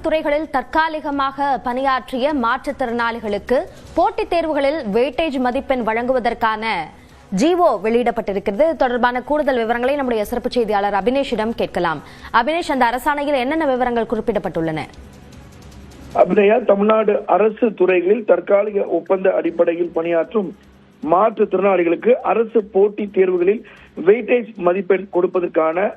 துறைகளில் தற்காலிகமாக பணியாற்றிய மாற்றுத்திறனாளிகளுக்கு போட்டித் தேர்வுகளில் வெயிட்டேஜ் மதிப்பெண் வழங்குவதற்கான ஜிஓ வெளியிடப்பட்டிருக்கிறது. தொடர்பான கூடுதல் விவரங்களை நம்முடைய சிறப்பு செய்தியாளர் அபினேஷிடம் கேட்கலாம். அபினேஷ், அந்த அரசாணையில் என்னென்ன விவரங்கள் குறிப்பிடப்பட்டுள்ளன? அபிநயா, தமிழ்நாடு அரசு துறைகளில் தற்காலிக ஒப்பந்த அடிப்படையில் பணியாற்றும் மாற்றுத்திறனாளிகளுக்கு அரசு போட்டித் தேர்வுகளில் வெயிட்டேஜ் மதிப்பெண் கொடுப்பதற்கான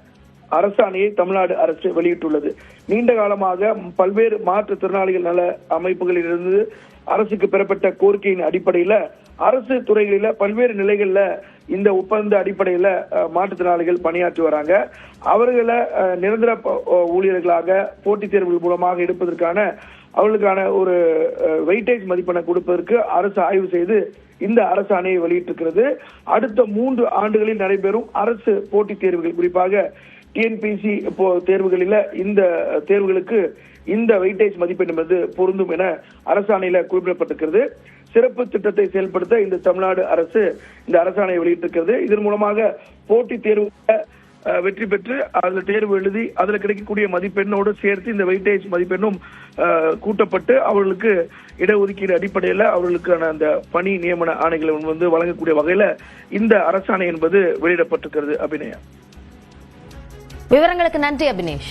அரசாணையை தமிழ்நாடு அரசு வெளியிட்டுள்ளது. நீண்ட காலமாக பல்வேறு மாற்றுத்திறனாளிகள் நல அமைப்புகளிலிருந்து அரசுக்கு பெறப்பட்ட கோரிக்கையின் அடிப்படையில அரசு துறைகளில பல்வேறு நிலைகள்ல இந்த ஒப்பந்த அடிப்படையில மாற்றுத்திறனாளிகள் பணியாற்றி வராங்க. அவர்களை நிரந்தர ஊழியர்களாக போட்டித் தேர்வுகள் மூலமாக எடுப்பதற்கான அவர்களுக்கான ஒரு வெயிட்டேஜ் மதிப்பெண்ணை கொடுப்பதற்கு அரசு ஆய்வு செய்து இந்த அரசாணையை வெளியிட்டிருக்கிறது. அடுத்த 3 ஆண்டுகளில் நடைபெறும் அரசு போட்டித் தேர்வுகள், குறிப்பாக டிஎன்பிசி தேர்வுகளில இந்த தேர்வுகளுக்கு இந்த வெயிட்டேஜ் மதிப்பெண் என்பது பொருந்தும் என அரசாணையில குறிப்பிடப்பட்டிருக்கிறது. சிறப்பு திட்டத்தை செயல்படுத்த இந்த தமிழ்நாடு அரசு இந்த அரசாணையை வெளியிட்டிருக்கிறது. இதன் மூலமாக போட்டித் தேர்வு வெற்றி பெற்று அதுல தேர்வு எழுதி அதுல கிடைக்கக்கூடிய மதிப்பெண்ணோடு சேர்த்து இந்த வெயிட்டேஜ் மதிப்பெண்ணும் கூட்டப்பட்டு அவர்களுக்கு இடஒதுக்கீடு அடிப்படையில் அவர்களுக்கான அந்த பணி நியமன ஆணைகளை வழங்கக்கூடிய வகையில இந்த அரசாணை என்பது வெளியிடப்பட்டிருக்கிறது. அபிநயா, விவரங்களுக்கு நன்றி அபினேஷ்.